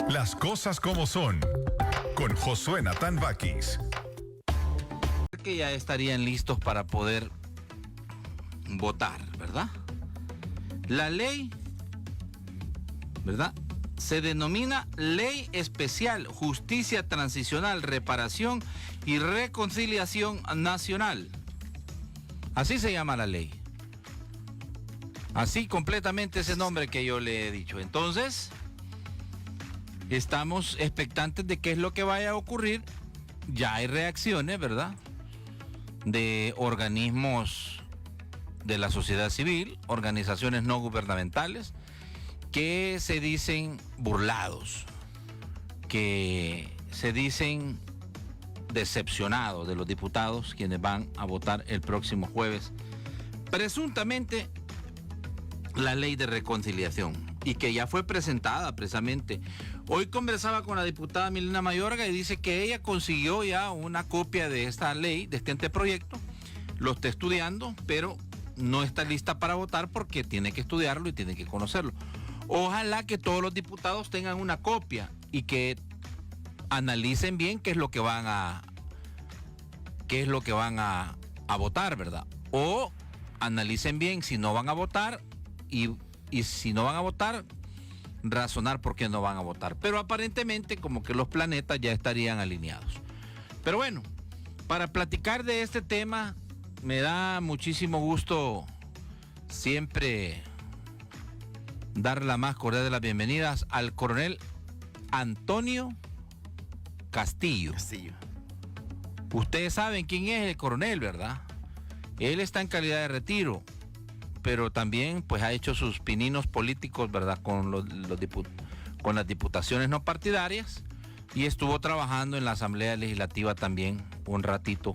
Las cosas como son, con Josué Natán Bakis. Que ya estarían listos para poder votar, ¿verdad? La ley, ¿verdad?, se denomina Ley Especial Justicia Transicional, Reparación y Reconciliación Nacional. Así se llama la ley. Así completamente ese nombre que yo le he dicho. Entonces, estamos expectantes de qué es lo que vaya a ocurrir. Ya hay reacciones, ¿verdad?, de organismos de la sociedad civil, organizaciones no gubernamentales, que se dicen burlados, que se dicen decepcionados de los diputados quienes van a votar el próximo jueves presuntamente la ley de reconciliación, y que ya fue presentada precisamente. Hoy conversaba con la diputada Milena Mayorga y dice que ella consiguió ya una copia de esta ley, de este anteproyecto, lo está estudiando, pero no está lista para votar porque tiene que estudiarlo y tiene que conocerlo. Ojalá que todos los diputados tengan una copia y que analicen bien qué es lo que van a votar, ¿verdad? O analicen bien si no van a votar y si no van a votar, razonar por qué no van a votar. Pero aparentemente como que los planetas ya estarían alineados. Pero bueno, para platicar de este tema, me da muchísimo gusto siempre dar la más cordial de las bienvenidas al coronel Antonio Castillo. Ustedes saben quién es el coronel, ¿verdad? Él está en calidad de retiro, pero también pues ha hecho sus pininos políticos, ¿verdad?, con con las diputaciones no partidarias, y estuvo trabajando en la Asamblea Legislativa también un ratito,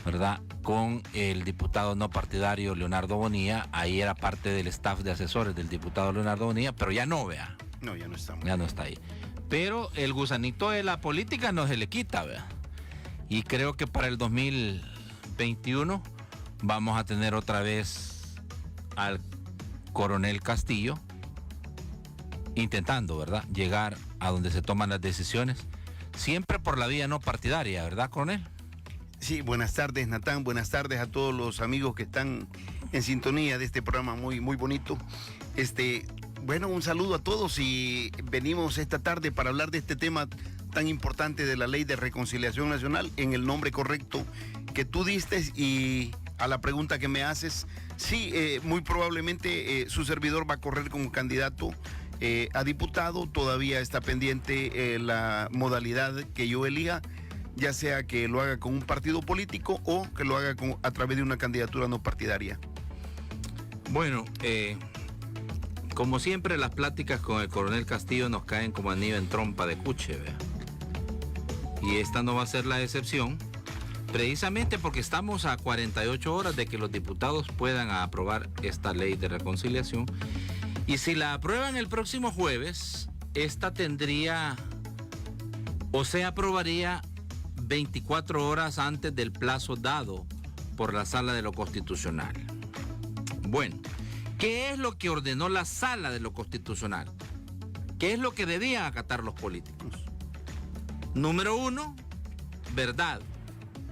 ¿verdad?, con el diputado no partidario Leonardo Bonilla. Ahí era parte del staff de asesores del diputado Leonardo Bonilla, pero ya no, vea. No, ya no está. Ya no está ahí. Pero el gusanito de la política no se le quita, vea. Y creo que para el 2021 vamos a tener otra vez al coronel Castillo intentando, ¿verdad?, llegar a donde se toman las decisiones, siempre por la vía no partidaria, ¿verdad, coronel? Sí, buenas tardes, Natán, buenas tardes a todos los amigos que están en sintonía de este programa muy, muy bonito. Bueno, un saludo a todos, y venimos esta tarde para hablar de este tema tan importante de la Ley de Reconciliación Nacional, en el nombre correcto que tú diste. Y a la pregunta que me haces, sí, muy probablemente su servidor va a correr como candidato a diputado. Todavía está pendiente la modalidad que yo elija, ya sea que lo haga con un partido político o que lo haga a través de una candidatura no partidaria. Bueno, como siempre, las pláticas con el coronel Castillo nos caen como anillo en trompa de cuche, ¿vea? Y esta no va a ser la excepción, precisamente porque estamos a 48 horas de que los diputados puedan aprobar esta ley de reconciliación. Y si la aprueban el próximo jueves, esta tendría o se aprobaría 24 horas antes del plazo dado por la Sala de lo Constitucional. Bueno, ¿qué es lo que ordenó la Sala de lo Constitucional? ¿Qué es lo que debían acatar los políticos? Número 1, verdad.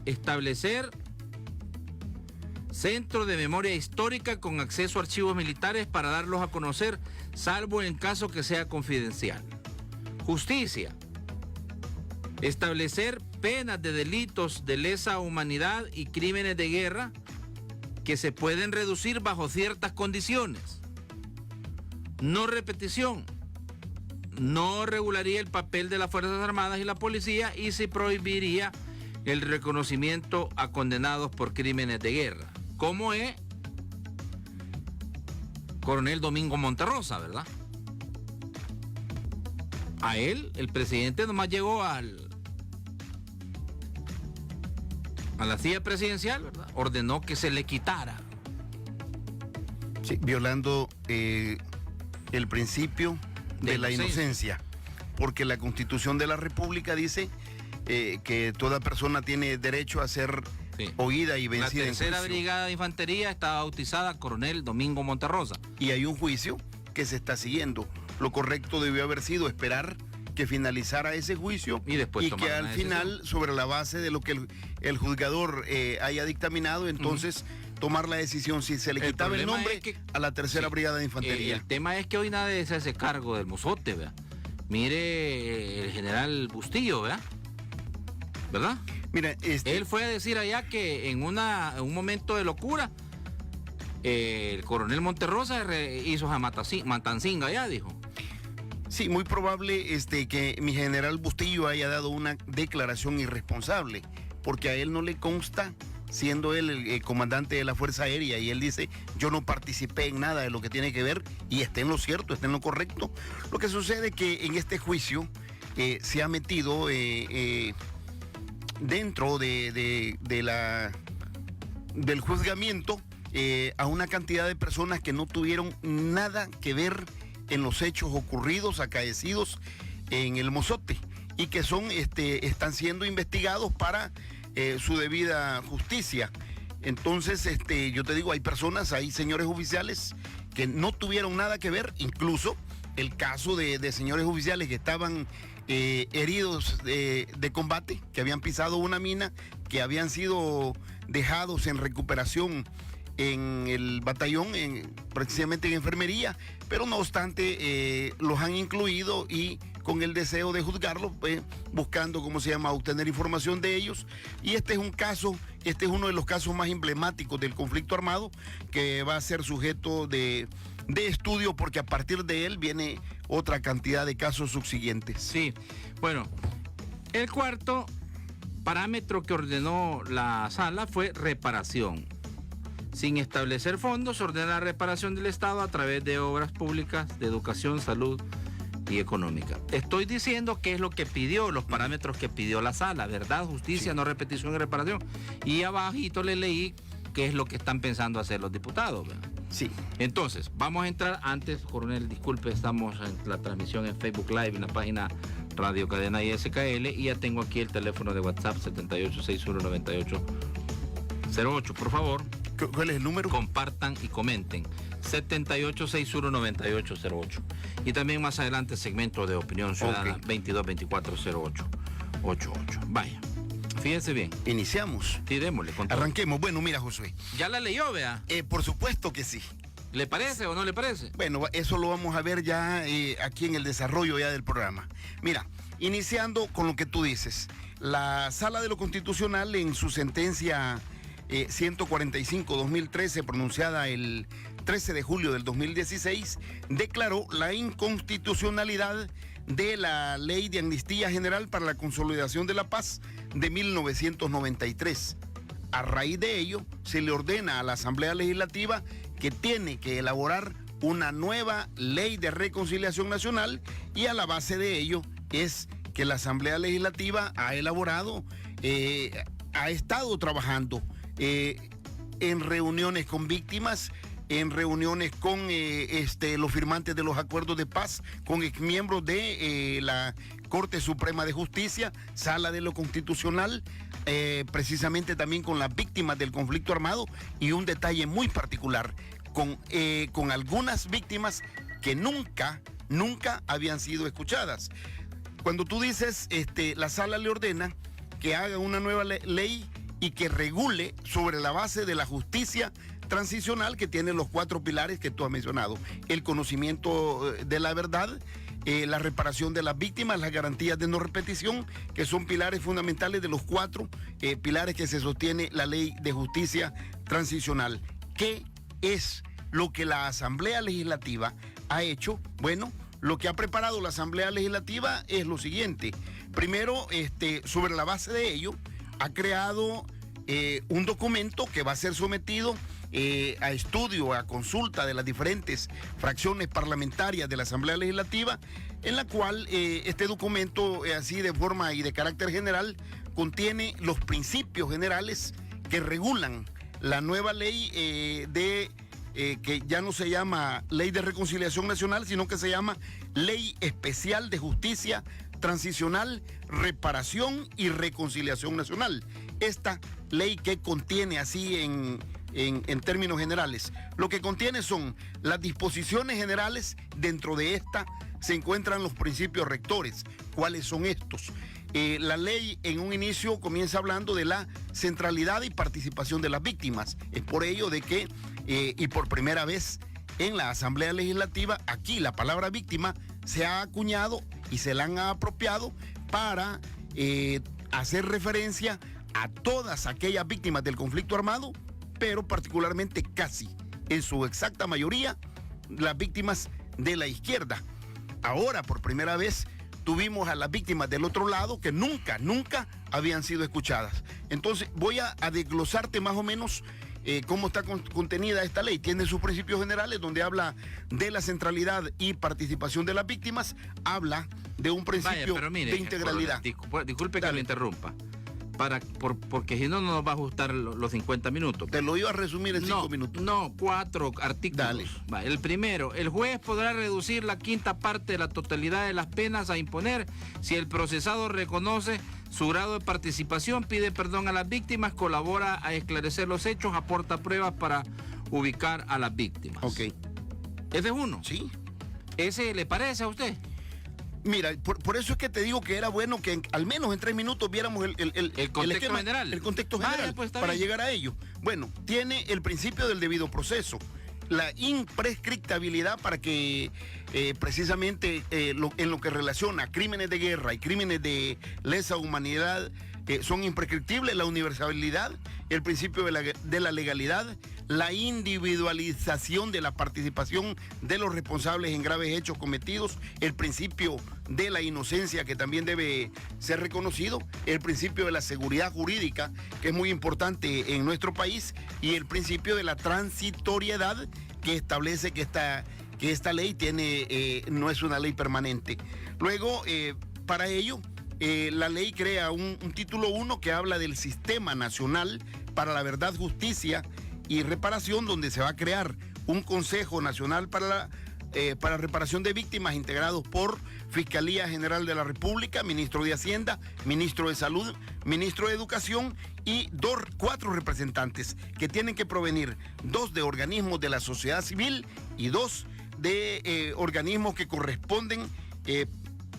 Establecer centro de memoria histórica con acceso a archivos militares para darlos a conocer, salvo en caso que sea confidencial. Justicia. Establecer penas de delitos de lesa humanidad y crímenes de guerra que se pueden reducir bajo ciertas condiciones. No repetición. No regularía el papel de las Fuerzas Armadas y la policía, y se prohibiría el reconocimiento a condenados por crímenes de guerra, como es coronel Domingo Monterrosa, ¿verdad? A él, el presidente nomás llegó a la silla presidencial, ¿verdad? Ordenó que se le quitara. Sí, violando el principio de la inocencia, porque la Constitución de la República dice que toda persona tiene derecho a ser oída y vencida. La tercera brigada de infantería está bautizada coronel Domingo Monterrosa. Y hay un juicio que se está siguiendo. Lo correcto debió haber sido esperar que finalizara ese juicio Y después que tomar al una final, sobre la base de lo que el juzgador haya dictaminado, entonces tomar la decisión si se le El quitaba el problema nombre es que- a la tercera sí, brigada de infantería. El tema es que hoy nadie se hace cargo del mozote, ¿verdad? Mire el general Bustillo, ¿verdad? Mira, Él fue a decir allá que en un momento de locura, el coronel Monterrosa hizo a Matancinga allá, dijo. sí, muy probable que mi general Bustillo haya dado una declaración irresponsable, porque a él no le consta, siendo él el comandante de la Fuerza Aérea, y él dice, yo no participé en nada de lo que tiene que ver, y está en lo cierto, está en lo correcto. Lo que sucede es que en este juicio se ha metido dentro del juzgamiento a una cantidad de personas que no tuvieron nada que ver en los hechos ocurridos, acaecidos en el Mozote, y que están siendo investigados para su debida justicia. Entonces, yo te digo, hay personas, hay señores oficiales que no tuvieron nada que ver, incluso el caso de señores oficiales que estaban heridos de combate, que habían pisado una mina, que habían sido dejados en recuperación en el batallón, precisamente en enfermería, pero no obstante los han incluido y con el deseo de juzgarlos, buscando, obtener información de ellos. Y este es uno de los casos más emblemáticos del conflicto armado, que va a ser sujeto de estudio, porque a partir de él viene otra cantidad de casos subsiguientes. Sí, bueno, el cuarto parámetro que ordenó la sala fue reparación. Sin establecer fondos, ordena la reparación del Estado a través de obras públicas, de educación, salud y económica. Estoy diciendo qué es lo que pidió, los parámetros que pidió la sala, verdad, justicia, Sí. no repetición y reparación. Y abajito le leí qué es lo que están pensando hacer los diputados, ¿verdad? Sí. Entonces, vamos a entrar antes, coronel, disculpe, estamos en la transmisión en Facebook Live, en la página Radio Cadena ISKL, y ya tengo aquí el teléfono de WhatsApp 78619808. Por favor, ¿Cuál es el número? compartan y comenten. 78619808. Y también más adelante segmento de opinión ciudadana, Ok. 22240888. Vaya, fíjense bien. Iniciamos. Sí, démosle con todo. Arranquemos. Bueno, mira, Josué. Ya la leyó, vea. Por supuesto que sí. ¿Le parece o no le parece? Bueno, eso lo vamos a ver ya aquí en el desarrollo ya del programa. Mira, iniciando con lo que tú dices, la Sala de lo Constitucional en su sentencia 145-2013, pronunciada el 13 de julio del 2016, declaró la inconstitucionalidad de la Ley de Amnistía General para la Consolidación de la Paz de 1993. A raíz de ello, se le ordena a la Asamblea Legislativa que tiene que elaborar una nueva ley de reconciliación nacional, y a la base de ello es que la Asamblea Legislativa ha elaborado, ha estado trabajando en reuniones con víctimas, en reuniones con los firmantes de los acuerdos de paz, con exmiembros de la Corte Suprema de Justicia, Sala de lo Constitucional, precisamente también con las víctimas del conflicto armado, y un detalle muy particular, con algunas víctimas que nunca habían sido escuchadas. Cuando tú dices, la sala le ordena que haga una nueva ley y que regule sobre la base de la justicia transicional, que tiene los 4 pilares que tú has mencionado: el conocimiento de la verdad, la reparación de las víctimas, las garantías de no repetición, que son pilares fundamentales de los 4 pilares que se sostiene la ley de justicia transicional. ¿Qué es lo que la Asamblea Legislativa ha hecho? Bueno, lo que ha preparado la Asamblea Legislativa es lo siguiente. Primero, sobre la base de ello, ha creado un documento que va a ser sometido a estudio, a consulta de las diferentes fracciones parlamentarias de la Asamblea Legislativa, en la cual este documento, así de forma y de carácter general, contiene los principios generales que regulan la nueva ley que ya no se llama Ley de Reconciliación Nacional, sino que se llama Ley Especial de Justicia Transicional, Reparación y Reconciliación Nacional. Esta ley, que contiene así en términos generales, lo que contiene son las disposiciones generales dentro de esta se encuentran los principios rectores. ¿Cuáles son estos? La ley en un inicio comienza hablando de la centralidad y participación de las víctimas. Es por ello de que, y por primera vez en la Asamblea Legislativa, aquí la palabra víctima se ha acuñado y se la han apropiado para hacer referencia a todas aquellas víctimas del conflicto armado, pero particularmente casi, en su exacta mayoría, las víctimas de la izquierda. Ahora, por primera vez, tuvimos a las víctimas del otro lado que nunca habían sido escuchadas. Entonces, voy a desglosarte más o menos cómo está contenida esta ley. Tiene sus principios generales, donde habla de la centralidad y participación de las víctimas, habla de un principio de integralidad. Disculpe que lo interrumpa. Porque si no, no nos va a ajustar los 50 minutos. Te lo iba a resumir en 5 minutos. No, 4 artículos. Dale. El primero, el juez podrá reducir la quinta parte de la totalidad de las penas a imponer si el procesado reconoce su grado de participación, pide perdón a las víctimas, colabora a esclarecer los hechos, aporta pruebas para ubicar a las víctimas. Ok. ¿Ese es uno? Sí. ¿Ese le parece a usted? Mira, por eso es que te digo que era bueno que al menos en 3 minutos viéramos el contexto esquema, general. El contexto general, pues, para llegar a ello. Bueno, tiene el principio del debido proceso, la imprescriptabilidad para que precisamente en lo que relaciona crímenes de guerra y crímenes de lesa humanidad son imprescriptibles, la universalidad, el principio de la legalidad, la individualización de la participación de los responsables en graves hechos cometidos, el principio de la inocencia, que también debe ser reconocido, el principio de la seguridad jurídica, que es muy importante en nuestro país, y el principio de la transitoriedad, que establece que esta ley no es una ley permanente. Luego, para ello, la ley crea un título 1 que habla del Sistema Nacional para la Verdad, Justicia y Reparación, donde se va a crear un Consejo Nacional para reparación de víctimas, integrados por Fiscalía General de la República, Ministro de Hacienda, Ministro de Salud, Ministro de Educación y 4 representantes que tienen que provenir, 2 de organismos de la sociedad civil y 2 de organismos que corresponden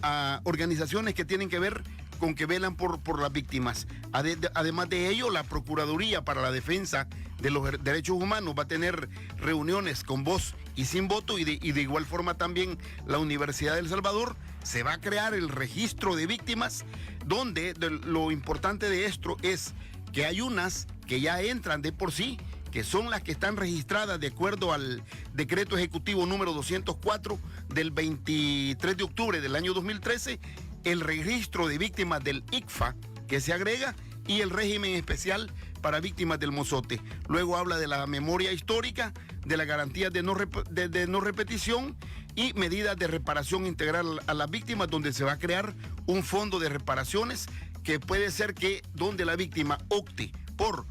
a organizaciones que tienen que ver con que velan por las víctimas. Además de ello, la Procuraduría para la Defensa de los Derechos Humanos va a tener reuniones con voz y sin voto, y de igual forma también la Universidad de El Salvador. Se va a crear el registro de víctimas, donde lo importante de esto es que hay unas que ya entran de por sí, que son las que están registradas de acuerdo al decreto ejecutivo número 204 del 23 de octubre del año 2013, el registro de víctimas del ICFA que se agrega, y el régimen especial para víctimas del mozote. Luego habla de la memoria histórica, de las garantías de no repetición y medidas de reparación integral a las víctimas, donde se va a crear un fondo de reparaciones que puede ser que donde la víctima opte por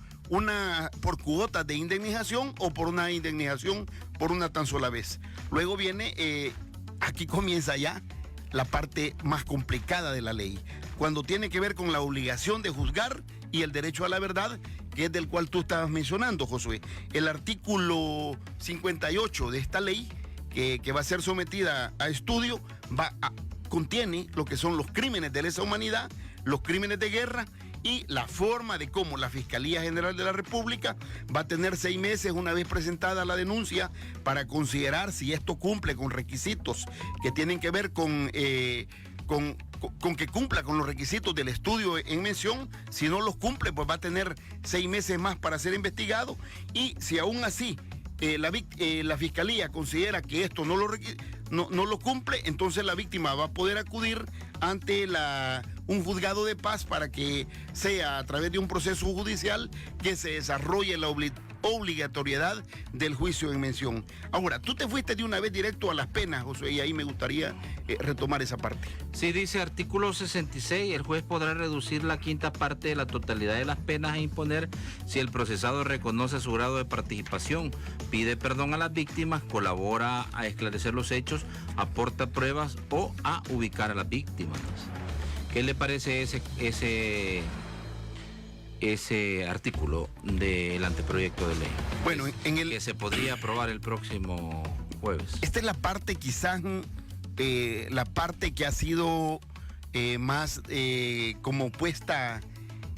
cuotas de indemnización o por una indemnización por una tan sola vez. Luego viene, aquí comienza ya la parte más complicada de la ley, cuando tiene que ver con la obligación de juzgar y el derecho a la verdad, que es del cual tú estabas mencionando, Josué. El artículo 58 de esta ley, que va a ser sometida a estudio, contiene lo que son los crímenes de lesa humanidad, los crímenes de guerra, y la forma de cómo la Fiscalía General de la República va a tener 6 meses una vez presentada la denuncia para considerar si esto cumple con requisitos que tienen que ver con que cumpla con los requisitos del estudio en mención. Si no los cumple, pues va a tener 6 meses más para ser investigado, y si aún así la Fiscalía considera que esto no lo cumple, entonces la víctima va a poder acudir ante un juzgado de paz para que sea a través de un proceso judicial que se desarrolle la obligatoriedad del juicio en mención. Ahora, tú te fuiste de una vez directo a las penas, José, y ahí me gustaría retomar esa parte. Sí, dice artículo 66, el juez podrá reducir la quinta parte de la totalidad de las penas a imponer si el procesado reconoce su grado de participación, pide perdón a las víctimas, colabora a esclarecer los hechos, aporta pruebas o a ubicar a las víctimas. ¿Qué le parece ese artículo del anteproyecto de ley? Bueno, que se podría aprobar el próximo jueves. Esta es la parte quizás la parte que ha sido más como puesta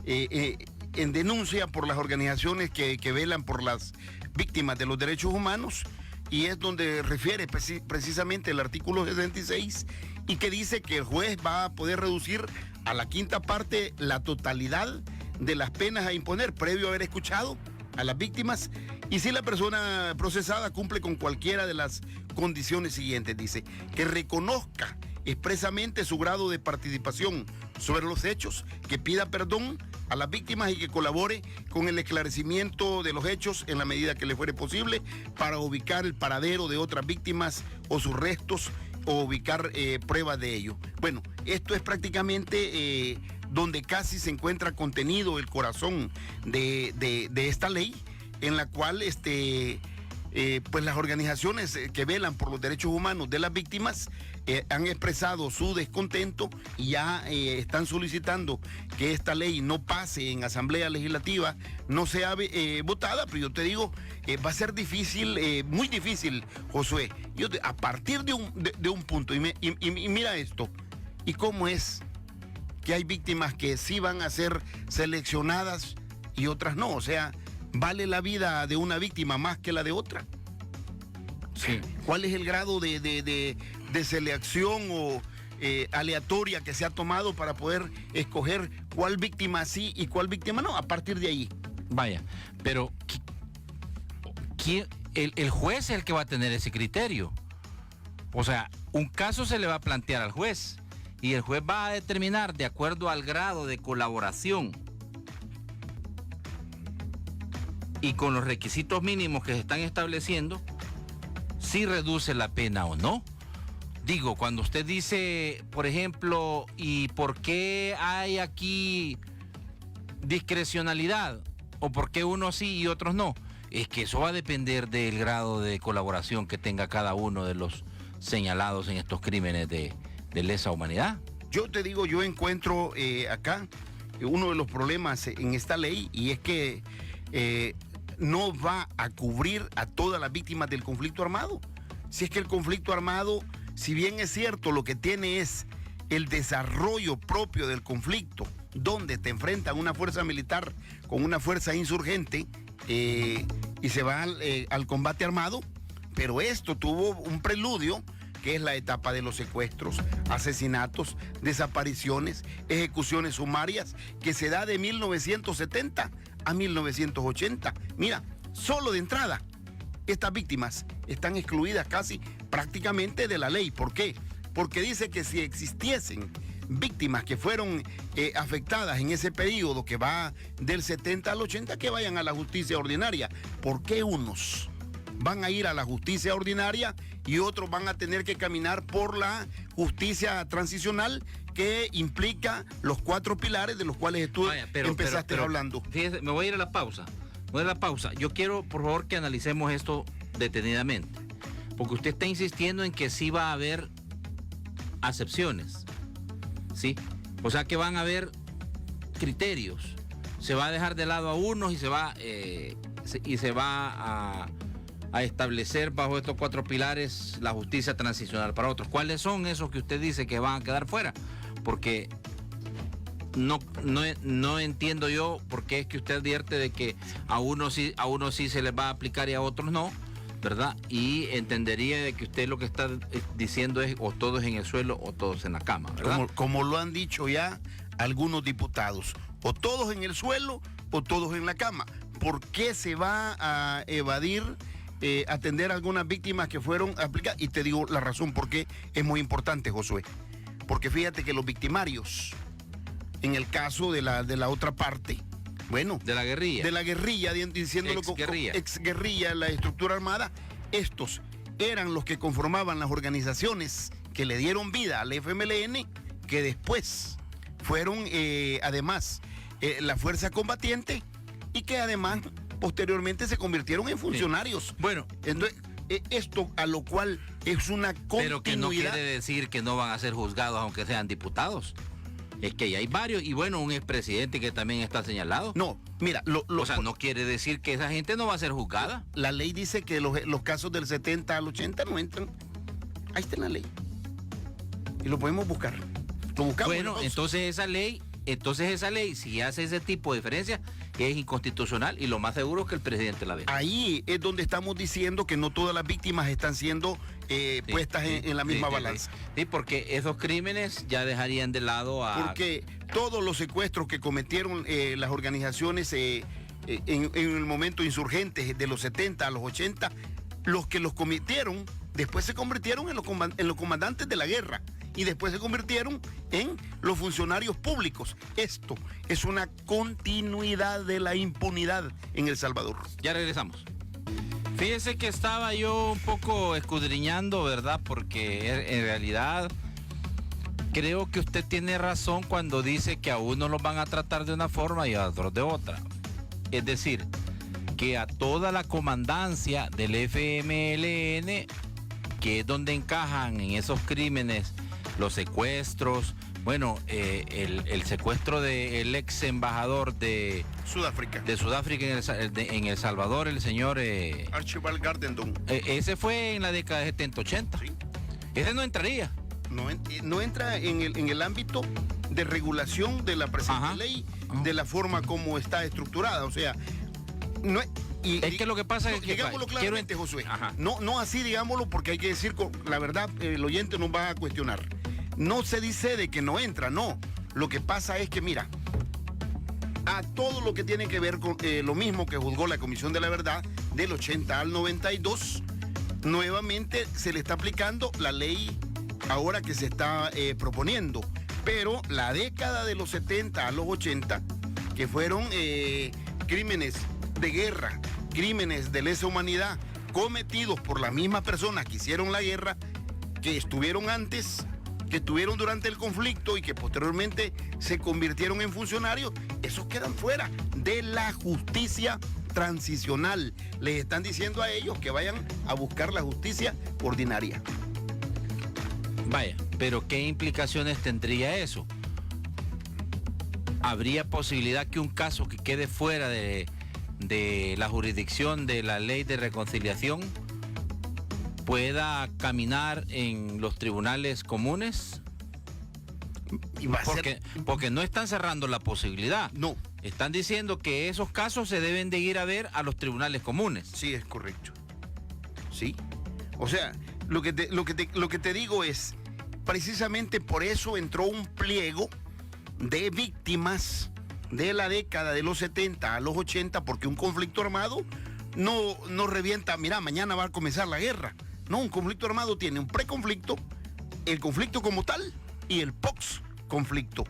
en denuncia por las organizaciones que velan por las víctimas de los derechos humanos, y es donde refiere precisamente el artículo 76, y que dice que el juez va a poder reducir a la quinta parte la totalidad de las penas a imponer, previo a haber escuchado a las víctimas, y si la persona procesada cumple con cualquiera de las condiciones siguientes. Dice que reconozca expresamente su grado de participación sobre los hechos, que pida perdón a las víctimas y que colabore con el esclarecimiento de los hechos en la medida que le fuere posible para ubicar el paradero de otras víctimas o sus restos, o ubicar pruebas de ello. Bueno, esto es prácticamente donde casi se encuentra contenido el corazón de esta ley, en la cual pues las organizaciones que velan por los derechos humanos de las víctimas han expresado su descontento y ya están solicitando que esta ley no pase en Asamblea Legislativa, no sea votada. Pero yo te digo, va a ser difícil, muy difícil, Josué. A partir de un punto, y mira esto, y cómo es que hay víctimas que sí van a ser seleccionadas y otras no. O sea, ¿vale la vida de una víctima más que la de otra? Sí. ¿Cuál es el grado de selección o aleatoria que se ha tomado para poder escoger cuál víctima sí y cuál víctima no? A partir de ahí. Vaya, pero el juez es el que va a tener ese criterio. O sea, un caso se le va a plantear al juez y el juez va a determinar, de acuerdo al grado de colaboración y con los requisitos mínimos que se están estableciendo, si reduce la pena o no. Digo, cuando usted dice, por ejemplo, ¿y por qué hay aquí discrecionalidad? ¿O por qué unos sí y otros no? Es que eso va a depender del grado de colaboración que tenga cada uno de los señalados en estos crímenes de lesa humanidad. Yo te digo, yo encuentro acá uno de los problemas en esta ley, y es que no va a cubrir a todas las víctimas del conflicto armado. Si es que el conflicto armado, si bien es cierto, lo que tiene es el desarrollo propio del conflicto, donde te enfrentan una fuerza militar con una fuerza insurgente y se va al combate armado, pero esto tuvo un preludio, que es la etapa de los secuestros, asesinatos, desapariciones, ejecuciones sumarias, que se da de 1970 a 1980. Mira, solo de entrada, estas víctimas están excluidas casi prácticamente de la ley. ¿Por qué? Porque dice que si existiesen víctimas que fueron afectadas en ese periodo que va del 70 al 80, que vayan a la justicia ordinaria. ¿Por qué unos van a ir a la justicia ordinaria y otros van a tener que caminar por la justicia transicional, que implica los 4 pilares de los cuales tú empezaste hablando? Fíjese, me voy a ir a la pausa. Yo quiero, por favor, que analicemos esto detenidamente, porque usted está insistiendo en que sí va a haber acepciones, ¿sí? O sea que van a haber criterios. Se va a dejar de lado a unos y se va a establecer bajo estos 4 pilares la justicia transicional para otros. ¿Cuáles son esos que usted dice que van a quedar fuera? Porque no entiendo yo por qué es que usted advierte de que a unos sí se les va a aplicar y a otros no, ¿verdad? Y entendería de que usted lo que está diciendo es o todos en el suelo o todos en la cama, ¿verdad? Como lo han dicho ya algunos diputados, o todos en el suelo o todos en la cama. ¿Por qué se va a evadir atender a algunas víctimas que fueron aplicadas? Y te digo la razón por qué es muy importante, Josué. Porque fíjate que los victimarios, en el caso de la otra parte, bueno, de la guerrilla, diciéndolo como ex-guerrilla, la estructura armada, estos eran los que conformaban las organizaciones que le dieron vida al FMLN, que después fueron además la fuerza combatiente, y que además posteriormente se convirtieron en funcionarios. Sí. Bueno, entonces, esto a lo cual es una continuidad. Pero que no quiere decir que no van a ser juzgados aunque sean diputados. Es que ya hay varios, y bueno, un expresidente que también está señalado. No, mira, o sea, no quiere decir que esa gente no va a ser juzgada. La ley dice que los casos del 70 al 80 no entran. Ahí está en la ley. y lo podemos buscar. Lo buscamos. Bueno, entonces esa ley, si hace ese tipo de diferencia, es inconstitucional y lo más seguro es que el presidente la ve. Ahí es donde estamos diciendo que no todas las víctimas están siendo puestas en la misma balanza. Sí, porque esos crímenes ya dejarían de lado a... Porque todos los secuestros que cometieron las organizaciones en el momento insurgentes de los 70 a los 80, los que los cometieron después se convirtieron en los comandantes de la guerra y después se convirtieron en los funcionarios públicos. Esto es una continuidad de la impunidad en El Salvador. Ya regresamos. Fíjese que estaba yo un poco escudriñando, ¿verdad? Porque en realidad creo que usted tiene razón cuando dice que a unos los van a tratar de una forma y a otros de otra. Es decir, que a toda la comandancia del FMLN, que es donde encajan en esos crímenes los secuestros, bueno, el secuestro del ex embajador de Sudáfrica. En El Salvador, el señor... Archibald Gardendon. Ese fue en la década de 70-80. Sí. Ese no entraría. No entra en el ámbito de regulación de la presente ley, de la forma como está estructurada. O sea, no es... Es que lo que pasa es que... Digámoslo claramente, Josué. No así digámoslo, porque hay que decir, la verdad, el oyente nos va a cuestionar. No se dice de que no entra, no. Lo que pasa es que, mira, a todo lo que tiene que ver con lo mismo que juzgó la Comisión de la Verdad, del 80 al 92, nuevamente se le está aplicando la ley ahora que se está proponiendo. Pero la década de los 70 a los 80, que fueron crímenes de guerra, crímenes de lesa humanidad cometidos por las mismas personas que hicieron la guerra, que estuvieron antes, que estuvieron durante el conflicto y que posteriormente se convirtieron en funcionarios, esos quedan fuera de la justicia transicional. Les están diciendo a ellos que vayan a buscar la justicia ordinaria. Vaya, pero ¿qué implicaciones tendría eso? ¿Habría posibilidad que un caso que quede fuera de la jurisdicción de la ley de reconciliación pueda caminar en los tribunales comunes? Porque no están cerrando la posibilidad. No. Están diciendo que esos casos se deben de ir a ver a los tribunales comunes. Sí, es correcto. Sí. O sea, lo que te digo es, precisamente por eso entró un pliego de víctimas de la década de los 70 a los 80, porque un conflicto armado no revienta, mira, mañana va a comenzar la guerra. No, un conflicto armado tiene un preconflicto, el conflicto como tal y el post-conflicto.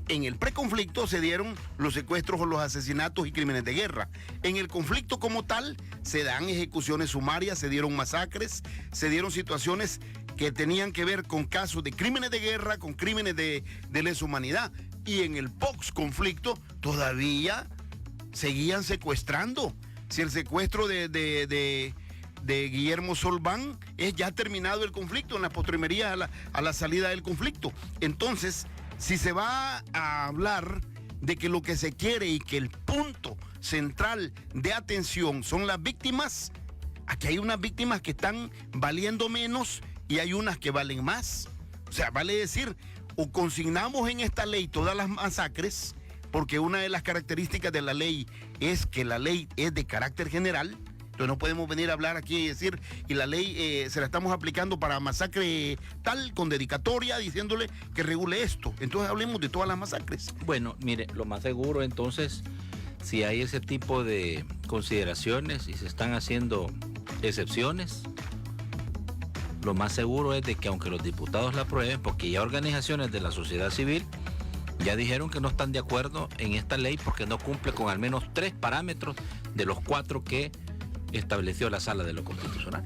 En el preconflicto se dieron los secuestros o los asesinatos y crímenes de guerra. En el conflicto como tal se dan ejecuciones sumarias, se dieron masacres, se dieron situaciones que tenían que ver con casos de crímenes de guerra, con crímenes de lesa humanidad. Y en el post-conflicto todavía seguían secuestrando. Si el secuestro de Guillermo Solván es ya terminado el conflicto, en la postrimería a la salida del conflicto. Entonces, si se va a hablar de que lo que se quiere y que el punto central de atención son las víctimas, aquí hay unas víctimas que están valiendo menos y hay unas que valen más. O sea, vale decir, o consignamos en esta ley todas las masacres, porque una de las características de la ley es que la ley es de carácter general. Entonces no podemos venir a hablar aquí y decir, y la ley se la estamos aplicando para masacre tal, con dedicatoria, diciéndole que regule esto. Entonces hablemos de todas las masacres. Bueno, mire, lo más seguro entonces, si hay ese tipo de consideraciones y se están haciendo excepciones, lo más seguro es de que aunque los diputados la aprueben, porque ya organizaciones de la sociedad civil ya dijeron que no están de acuerdo en esta ley porque no cumple con al menos 3 parámetros de los 4 que estableció la Sala de lo Constitucional.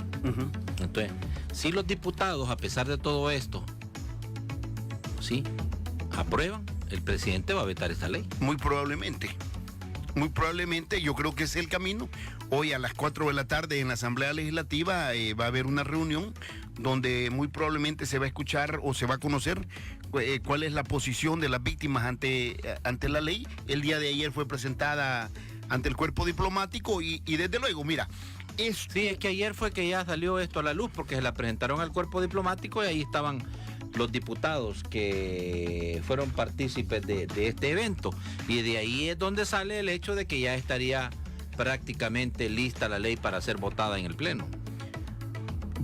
Entonces, si los diputados, a pesar de todo esto, sí, aprueban, el presidente va a vetar esta ley. Muy probablemente, yo creo que es el camino. Hoy a las 4 de la tarde en la Asamblea Legislativa va a haber una reunión donde muy probablemente se va a escuchar o se va a conocer cuál es la posición de las víctimas ante la ley. El día de ayer fue presentada ante el cuerpo diplomático y desde luego, mira, Sí, es que ayer fue que ya salió esto a la luz porque se la presentaron al cuerpo diplomático y ahí estaban los diputados que fueron partícipes de este evento. Y de ahí es donde sale el hecho de que ya estaría prácticamente lista la ley para ser votada en el Pleno.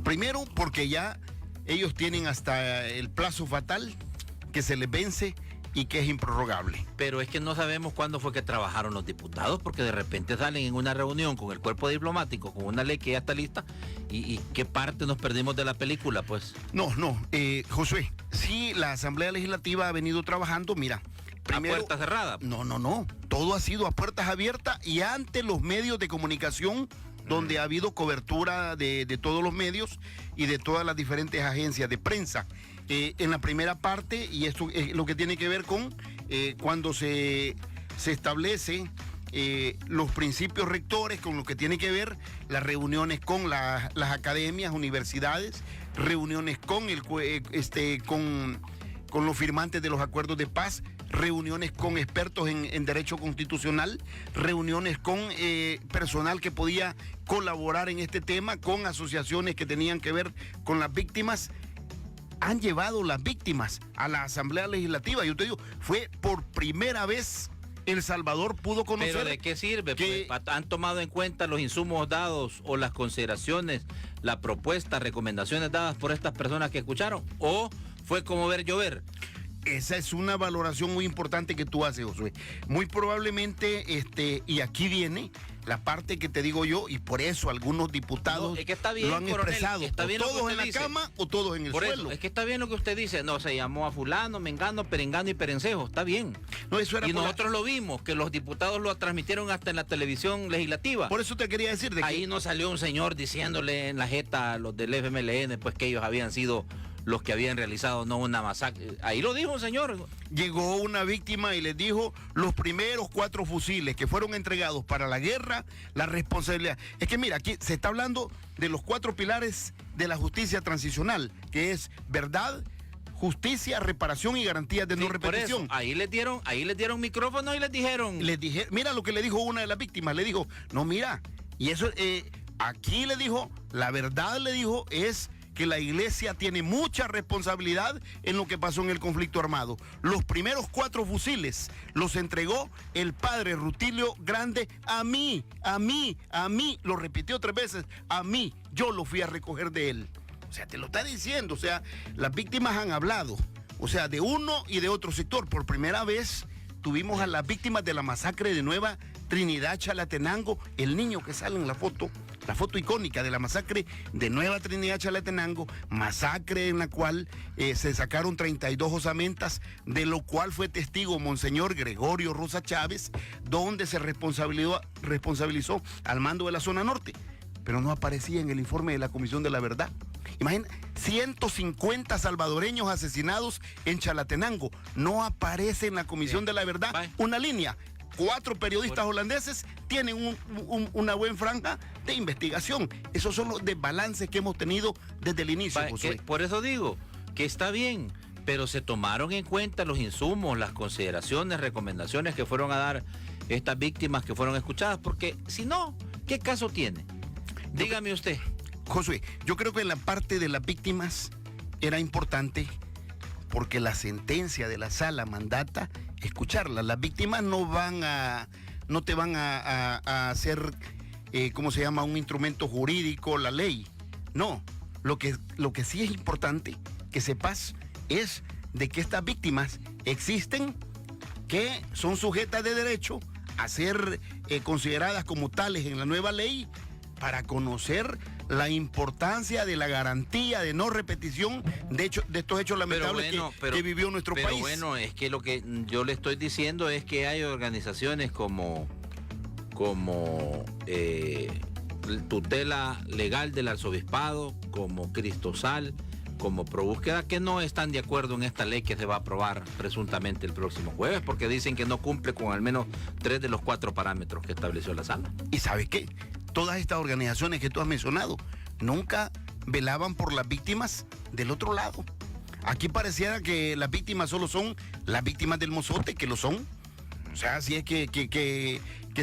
Primero, porque ya ellos tienen hasta el plazo fatal que se les vence y que es improrrogable. Pero es que no sabemos cuándo fue que trabajaron los diputados, porque de repente salen en una reunión con el cuerpo diplomático, con una ley que ya está lista, y qué parte nos perdimos de la película, pues. No, Josué, sí, la Asamblea Legislativa ha venido trabajando, mira. Primero, a puerta cerrada. No. Todo ha sido a puertas abiertas y ante los medios de comunicación, donde ha habido cobertura de todos los medios y de todas las diferentes agencias de prensa. En la primera parte, y esto es lo que tiene que ver con cuando se establece los principios rectores, con lo que tiene que ver las reuniones con las academias, universidades, reuniones con los firmantes de los acuerdos de paz, reuniones con expertos en derecho constitucional, reuniones con personal que podía colaborar en este tema, con asociaciones que tenían que ver con las víctimas. Han llevado las víctimas a la Asamblea Legislativa. Yo te digo, fue por primera vez El Salvador pudo conocer. ¿Pero de qué sirve? Que... Pues, ¿han tomado en cuenta los insumos dados o las consideraciones, la propuesta, recomendaciones dadas por estas personas que escucharon? ¿O fue como ver llover? Esa es una valoración muy importante que tú haces, Josué. Muy probablemente, y aquí viene la parte que te digo yo, y por eso algunos diputados no, es que está bien, lo han coronel, expresado, está bien todos en la dice. cama o todos en el por suelo. Eso, es que está bien lo que usted dice, no, se llamó a fulano, mengano, perengano y perencejo, está bien. No, eso era y nosotros lo vimos, que los diputados lo transmitieron hasta en la televisión legislativa. Por eso te quería decir de ahí que... no salió un señor diciéndole en la jeta a los del FMLN, pues que ellos habían sido los que habían realizado no una masacre. Ahí lo dijo un señor. Llegó una víctima y les dijo los primeros 4 fusiles que fueron entregados para la guerra, la responsabilidad. Es que mira, aquí se está hablando de los 4 pilares de la justicia transicional, que es verdad, justicia, reparación y garantías de no repetición. Por eso, ahí les dieron micrófono y les dijeron. Les dije, mira lo que le dijo una de las víctimas, le dijo, no, mira, y eso, aquí le dijo, la verdad le dijo es que la iglesia tiene mucha responsabilidad en lo que pasó en el conflicto armado. Los primeros 4 fusiles los entregó el padre Rutilio Grande a mí, lo repitió 3 veces, a mí, yo lo fui a recoger de él. O sea, te lo está diciendo, o sea, las víctimas han hablado, o sea, de uno y de otro sector. Por primera vez tuvimos a las víctimas de la masacre de Nueva Trinidad, Chalatenango, el niño que sale en la foto icónica de la masacre de Nueva Trinidad, Chalatenango, masacre en la cual se sacaron 32 osamentas, de lo cual fue testigo Monseñor Gregorio Rosa Chávez, donde se responsabilizó al mando de la zona norte, pero no aparecía en el informe de la Comisión de la Verdad. Imagina, 150 salvadoreños asesinados en Chalatenango, no aparece en la Comisión de la Verdad una línea. 4 periodistas holandeses tienen una buena franja de investigación. Esos son los desbalances que hemos tenido desde el inicio, Josué. Por eso digo que está bien, pero se tomaron en cuenta los insumos, las consideraciones, recomendaciones que fueron a dar estas víctimas que fueron escuchadas, porque si no, ¿qué caso tiene? Dígame usted. Josué, yo creo que en la parte de las víctimas era importante porque la sentencia de la sala mandata escucharla. Las víctimas no te van a hacer, ¿cómo se llama?, un instrumento jurídico, la ley. No, lo que sí es importante que sepas es de que estas víctimas existen, que son sujetas de derecho a ser consideradas como tales en la nueva ley, para conocer la importancia de la garantía de no repetición de estos hechos lamentables que vivió nuestro país. Pero bueno, es que lo que yo le estoy diciendo es que hay organizaciones como Tutela Legal del Arzobispado, como Cristosal, como Probúsqueda, que no están de acuerdo en esta ley que se va a aprobar presuntamente el próximo jueves, porque dicen que no cumple con al menos 3 de los 4 parámetros que estableció la sala. ¿Y sabe qué? Todas estas organizaciones que tú has mencionado nunca velaban por las víctimas del otro lado. Aquí pareciera que las víctimas solo son las víctimas del mozote, que lo son. O sea, si es que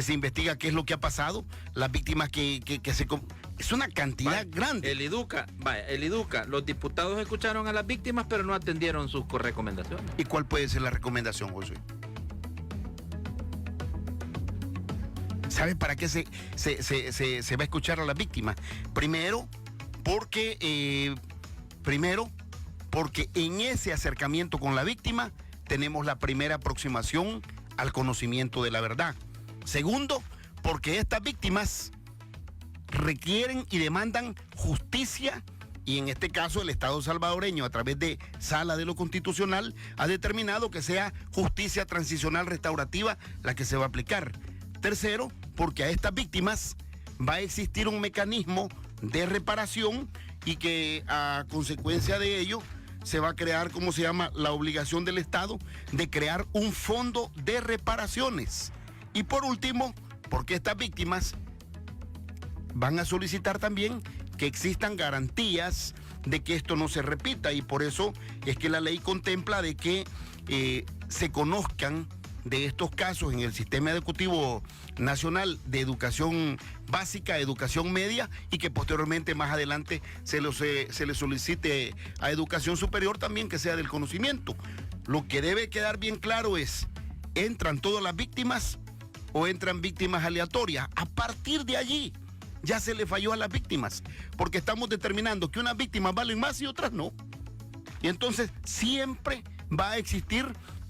se investiga qué es lo que ha pasado, las víctimas que Es una cantidad grande. El IDUCA, los diputados escucharon a las víctimas, pero no atendieron sus recomendaciones. ¿Y cuál puede ser la recomendación, José? ¿Sabe para qué se va a escuchar a las víctimas? Primero, porque en ese acercamiento con la víctima tenemos la primera aproximación al conocimiento de la verdad. Segundo, porque estas víctimas requieren y demandan justicia, y en este caso el Estado salvadoreño, a través de Sala de lo Constitucional, ha determinado que sea justicia transicional restaurativa la que se va a aplicar. Tercero, porque a estas víctimas va a existir un mecanismo de reparación y que a consecuencia de ello se va a crear, ¿cómo se llama?, la obligación del Estado de crear un fondo de reparaciones. Y por último, porque estas víctimas van a solicitar también que existan garantías de que esto no se repita, y por eso es que la ley contempla de que se conozcan de estos casos en el Sistema Educativo Nacional de Educación Básica, Educación Media, y que posteriormente más adelante se le solicite a Educación Superior también que sea del conocimiento. Lo que debe quedar bien claro es, ¿entran todas las víctimas o entran víctimas aleatorias? A partir de allí ya se le falló a las víctimas, porque estamos determinando que unas víctimas valen más y otras no. Y entonces siempre va a existir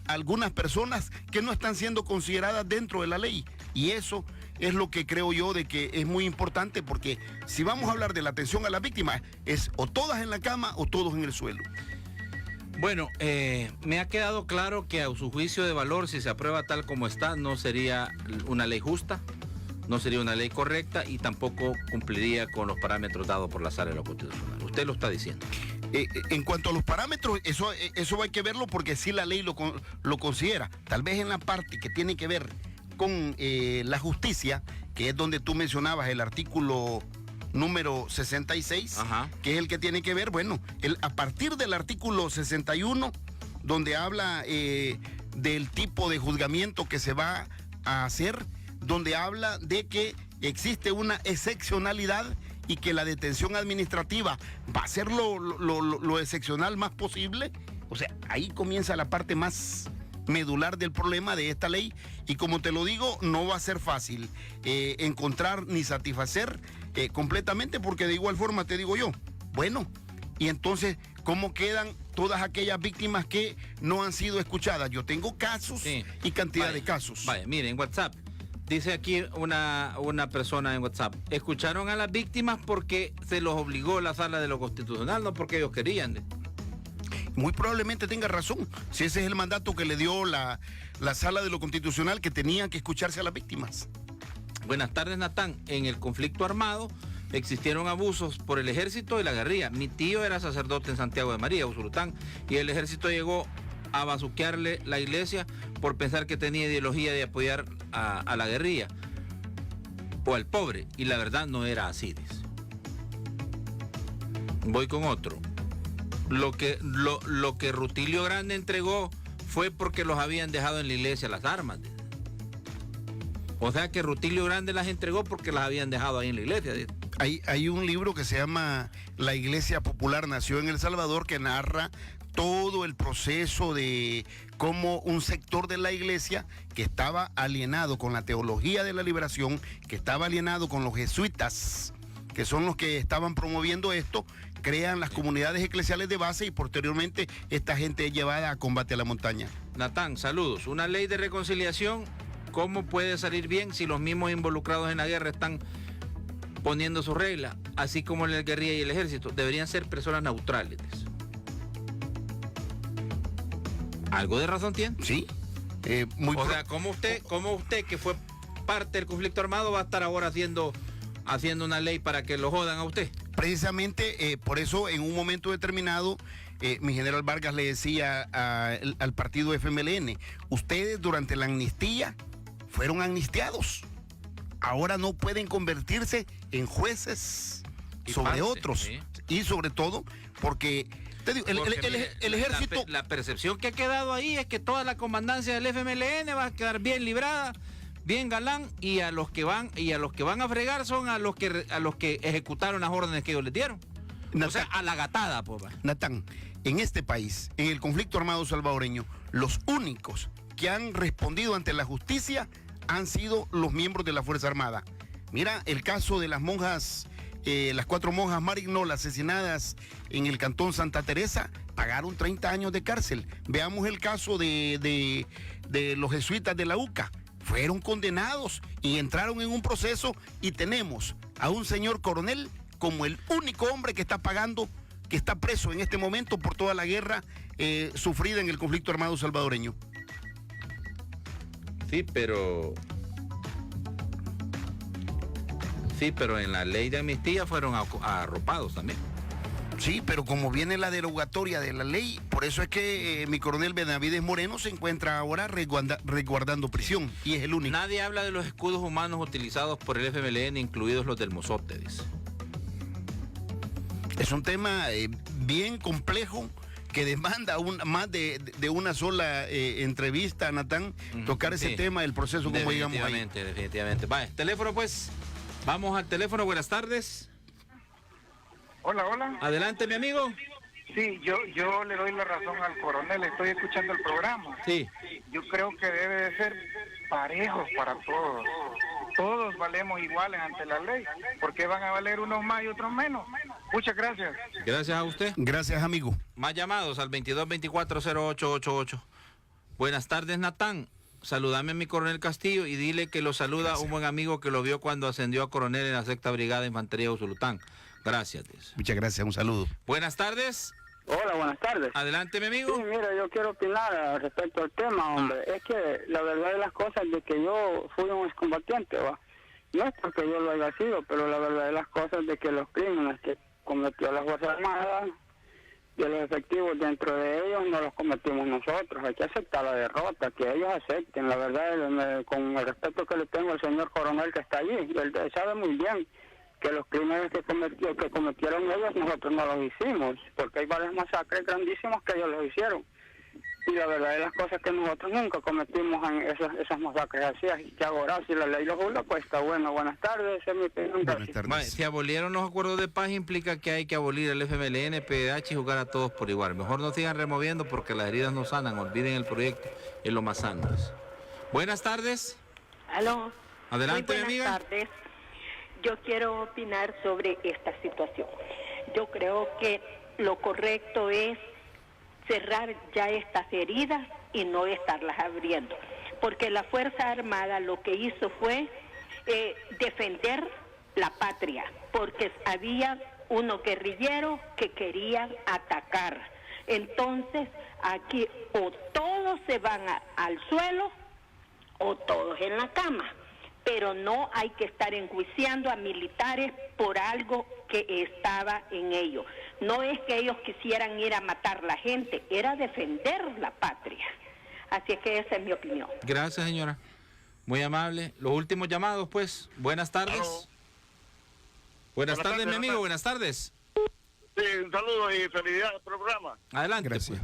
algunas personas que no están siendo consideradas dentro de la ley, y eso es lo que creo yo de que es muy importante, porque si vamos a hablar de la atención a las víctimas, es o todas en la cama o todos en el suelo. Bueno, me ha quedado claro que a su juicio de valor, si se aprueba tal como está, no sería una ley justa, no sería una ley correcta y tampoco cumpliría con los parámetros dados por la Sala de lo Constitucional. Usted lo está diciendo. En cuanto a los parámetros, eso hay que verlo, porque sí la ley lo considera. Tal vez en la parte que tiene que ver con la justicia, que es donde tú mencionabas el artículo número 66, Ajá. que es el que tiene que ver, bueno, a partir del artículo 61, donde habla del tipo de juzgamiento que se va a hacer, donde habla de que existe una excepcionalidad y que la detención administrativa va a ser lo excepcional más posible. O sea, ahí comienza la parte más medular del problema de esta ley, y como te lo digo, no va a ser fácil encontrar ni satisfacer completamente, porque de igual forma te digo yo, bueno, y entonces, ¿cómo quedan todas aquellas víctimas que no han sido escuchadas? Yo tengo casos, sí, y cantidad de casos. Vaya, miren, en WhatsApp dice aquí una persona en WhatsApp: escucharon a las víctimas porque se los obligó la Sala de lo Constitucional, no porque ellos querían. Muy probablemente tenga razón, si ese es el mandato que le dio la Sala de lo Constitucional, que tenían que escucharse a las víctimas. Buenas tardes, Natán. En el conflicto armado existieron abusos por el ejército y la guerrilla. Mi tío era sacerdote en Santiago de María, Usulután, y el ejército llegó a bazuquearle la iglesia por pensar que tenía ideología de apoyar a la guerrilla o al pobre, y la verdad no era así, dice. Voy con otro. Lo que Rutilio Grande entregó fue porque los habían dejado en la iglesia las armas. O sea que Rutilio Grande las entregó porque las habían dejado ahí en la iglesia. Hay un libro que se llama La Iglesia Popular Nació en El Salvador, que narra todo el proceso de cómo un sector de la iglesia que estaba alienado con la teología de la liberación, que estaba alienado con los jesuitas, que son los que estaban promoviendo esto, crean las comunidades eclesiales de base, y posteriormente esta gente es llevada a combate a la montaña. Natán, saludos. Una ley de reconciliación, ¿cómo puede salir bien si los mismos involucrados en la guerra están poniendo sus reglas? Así como la guerrilla y el ejército deberían ser personas neutrales. ¿Algo de razón tiene? Sí. O sea, ¿cómo usted que fue parte del conflicto armado va a estar ahora haciendo una ley para que lo jodan a usted? Precisamente por eso en un momento determinado mi general Vargas le decía al partido FMLN: ustedes durante la amnistía fueron amnistiados, ahora no pueden convertirse en jueces sobre otros, ¿sí? Y sobre todo porque te digo, el ejército... La percepción que ha quedado ahí es que toda la comandancia del FMLN va a quedar bien librada bien galán, y a los que van a fregar son a los que ejecutaron las órdenes que ellos les dieron. O sea, a la gatada, pues. Natán, en este país, en el conflicto armado salvadoreño, los únicos que han respondido ante la justicia han sido los miembros de la Fuerza Armada. Mira el caso de las monjas, las 4 monjas marignolas asesinadas en el cantón Santa Teresa, pagaron 30 años de cárcel. Veamos el caso de los jesuitas de la UCA. Fueron condenados y entraron en un proceso, y tenemos a un señor coronel como el único hombre que está pagando, que está preso en este momento por toda la guerra sufrida en el conflicto armado salvadoreño. Sí, pero en la ley de amnistía fueron arropados también. Sí, pero como viene la derogatoria de la ley, por eso es que mi coronel Benavides Moreno se encuentra ahora resguardando prisión, y es el único. Nadie habla de los escudos humanos utilizados por el FMLN, incluidos los del Mozote, dice. Es un tema bien complejo que demanda más de una sola entrevista, Natán, tocar ese tema, el proceso como digamos ahí. Definitivamente. Vale, teléfono pues. Vamos al teléfono, buenas tardes. Hola, hola. Adelante, mi amigo. Sí, yo le doy la razón al coronel, estoy escuchando el programa. Sí. Yo creo que debe de ser parejos para todos. Todos valemos iguales ante la ley. ¿Por qué van a valer unos más y otros menos? Muchas gracias. Gracias a usted. Gracias, amigo. Más llamados al 2224-0888. Buenas tardes, Natán. Saludame a mi coronel Castillo y dile que lo saluda un buen amigo que lo vio cuando ascendió a coronel en la 6ª Brigada de Infantería de Usulután. Gracias. Muchas gracias, un saludo. Buenas tardes. Hola, buenas tardes. Adelante, mi amigo. Sí, mira, yo quiero opinar respecto al tema, hombre. Es que la verdad de las cosas de que yo fui un excombatiente, ¿va? No es porque yo lo haya sido, pero la verdad de las cosas de que los crímenes que cometió la Fuerza Armada, de los efectivos dentro de ellos, no los cometimos nosotros. Hay que aceptar la derrota, que ellos acepten. La verdad, con el respeto que le tengo al señor coronel que está allí, él sabe muy bien que los crímenes que cometieron ellos, nosotros no los hicimos, porque hay varias masacres grandísimas que ellos los hicieron. Y la verdad de las cosas que nosotros nunca cometimos en esas masacres así, que ahora si la ley lo juzga, pues está bueno. Buenas tardes, esa es mi opinión. Buenas tardes. Si abolieron los acuerdos de paz, implica que hay que abolir el FMLN, PDH y jugar a todos por igual. Mejor no sigan removiendo porque las heridas no sanan, olviden el proyecto, es lo más sano. Buenas tardes. Aló. Adelante, Muy buenas amiga. tardes. Yo quiero opinar sobre esta situación. Yo creo que lo correcto es cerrar ya estas heridas y no estarlas abriendo, porque la Fuerza Armada lo que hizo fue defender la patria, porque había unos guerrilleros que querían atacar. Entonces aquí o todos se van al suelo o todos en la cama, pero no hay que estar enjuiciando a militares por algo que estaba en ellos. No es que ellos quisieran ir a matar a la gente, era defender la patria. Así es que esa es mi opinión. Gracias, señora. Muy amable. Los últimos llamados, pues. Buenas tardes. Hello. Buenas tardes, mi amigo. Buenas tardes. Sí, un saludo y felicidades al programa. Adelante. Gracias.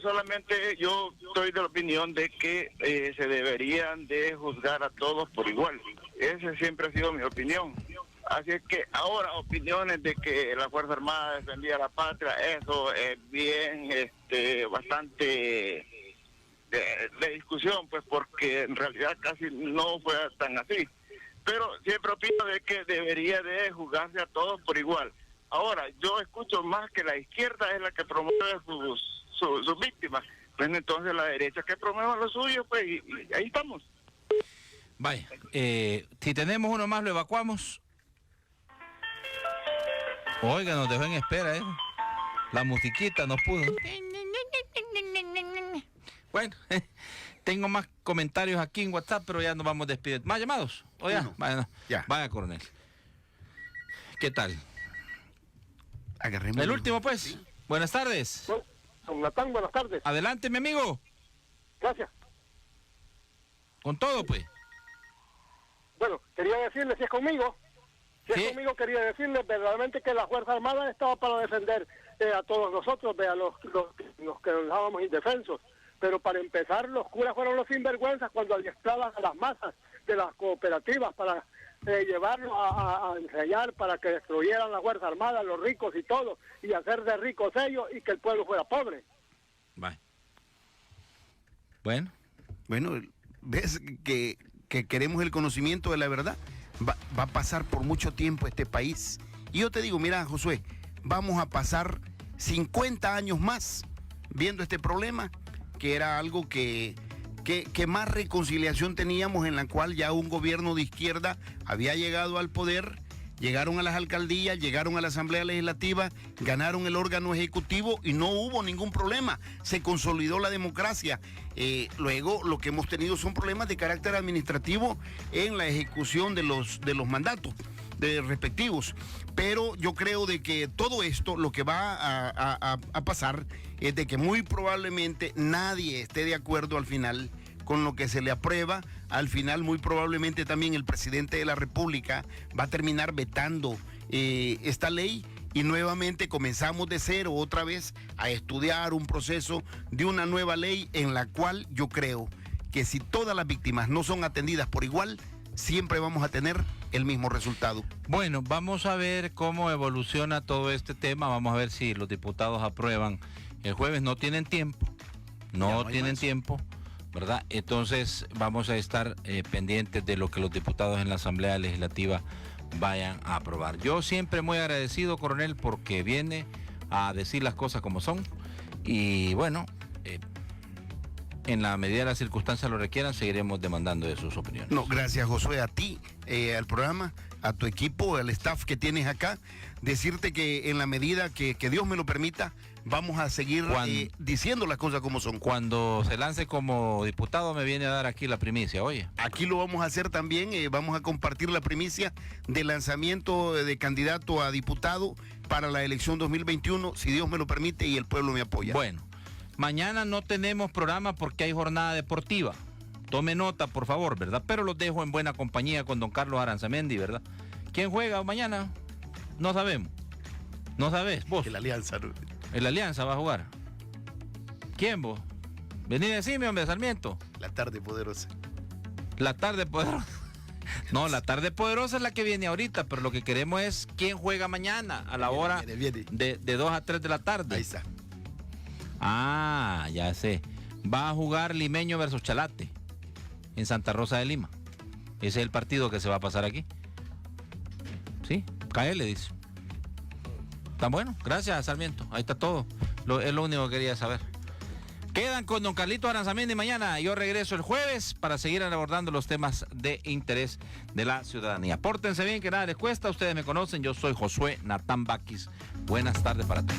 Solamente yo estoy de la opinión de que se deberían de juzgar a todos por igual. Esa siempre ha sido mi opinión. Así es que ahora opiniones de que la Fuerza Armada defendía la patria, eso es bien, bastante de discusión, pues porque en realidad casi no fue tan así. Pero siempre opino de que debería de juzgarse a todos por igual. Ahora, yo escucho más que la izquierda es la que promueve sus víctimas. Pues entonces la derecha que promueva lo suyo, pues y ahí estamos. Vaya, si tenemos uno más, lo evacuamos. Oiga, nos dejó en espera, ¿eh? La musiquita no pudo. Bueno, tengo más comentarios aquí en WhatsApp, pero ya nos vamos despidiendo. ¿Más llamados? ¿O ya? No. Vaya, no. Ya. Vaya, coronel. ¿Qué tal? Agarremos El último, pues. Sí. Buenas tardes. Don Natán, buenas tardes. Adelante, mi amigo. Gracias. Con todo, pues. Bueno, quería decirle, si es conmigo, quería decirle verdaderamente que la Fuerza Armada estaba para defender a todos nosotros, a los que nos dejábamos indefensos. Pero para empezar, los curas fueron los sinvergüenzas cuando adiestraban a las masas de las cooperativas para llevarlos a ensayar para que destruyeran la Fuerza Armada, los ricos y todo, y hacer de ricos ellos y que el pueblo fuera pobre. Bye. Bueno, ves que queremos el conocimiento de la verdad. Va a pasar por mucho tiempo este país. Y yo te digo, mira, Josué, vamos a pasar 50 años más viendo este problema, que era algo que más reconciliación teníamos, en la cual ya un gobierno de izquierda había llegado al poder, llegaron a las alcaldías, llegaron a la Asamblea Legislativa, ganaron el órgano ejecutivo y no hubo ningún problema, se consolidó la democracia. Luego lo que hemos tenido son problemas de carácter administrativo en la ejecución de los mandatos respectivos, pero yo creo de que todo esto lo que va a pasar es de que muy probablemente nadie esté de acuerdo al final con lo que se le aprueba. Al final muy probablemente también el presidente de la República va a terminar vetando esta ley y nuevamente comenzamos de cero otra vez a estudiar un proceso de una nueva ley en la cual yo creo que si todas las víctimas no son atendidas por igual, siempre vamos a tener el mismo resultado. Bueno, vamos a ver cómo evoluciona todo este tema, vamos a ver si los diputados aprueban. El jueves no tienen tiempo, no tienen tiempo, ¿verdad? Entonces vamos a estar pendientes de lo que los diputados en la Asamblea Legislativa vayan a aprobar. Yo siempre muy agradecido, coronel, porque viene a decir las cosas como son y bueno, en la medida de las circunstancias lo requieran, seguiremos demandando de sus opiniones. No, gracias, Josué, a ti, al programa, a tu equipo, al staff que tienes acá. Decirte que en la medida que Dios me lo permita, vamos a seguir diciendo las cosas como son. Cuando se lance como diputado me viene a dar aquí la primicia, oye. Aquí lo vamos a hacer también, vamos a compartir la primicia del lanzamiento de candidato a diputado para la elección 2021, si Dios me lo permite y el pueblo me apoya. Bueno. Mañana no tenemos programa porque hay jornada deportiva. Tome nota, por favor, ¿verdad? Pero los dejo en buena compañía con don Carlos Aranzamendi, ¿verdad? ¿Quién juega mañana? No sabemos. ¿No sabes? ¿Vos? El Alianza. ¿No? El Alianza va a jugar. ¿Quién vos? Vení a decirme, hombre, Sarmiento. La tarde poderosa. La tarde poderosa. No, la tarde poderosa es la que viene ahorita, pero lo que queremos es quién juega mañana a la hora de 2 a 3 de la tarde. Ahí está. Ah, ya sé. Va a jugar Limeño versus Chalate en Santa Rosa de Lima. Ese es el partido que se va a pasar aquí. Sí, KL dice. Tan bueno, gracias, Sarmiento. Ahí está todo. Es lo único que quería saber. Quedan con don Carlito Aranzamendi mañana. Yo regreso el jueves para seguir abordando los temas de interés de la ciudadanía. Pórtense bien, que nada les cuesta. Ustedes me conocen. Yo soy Josué Natán Baquis. Buenas tardes para todos.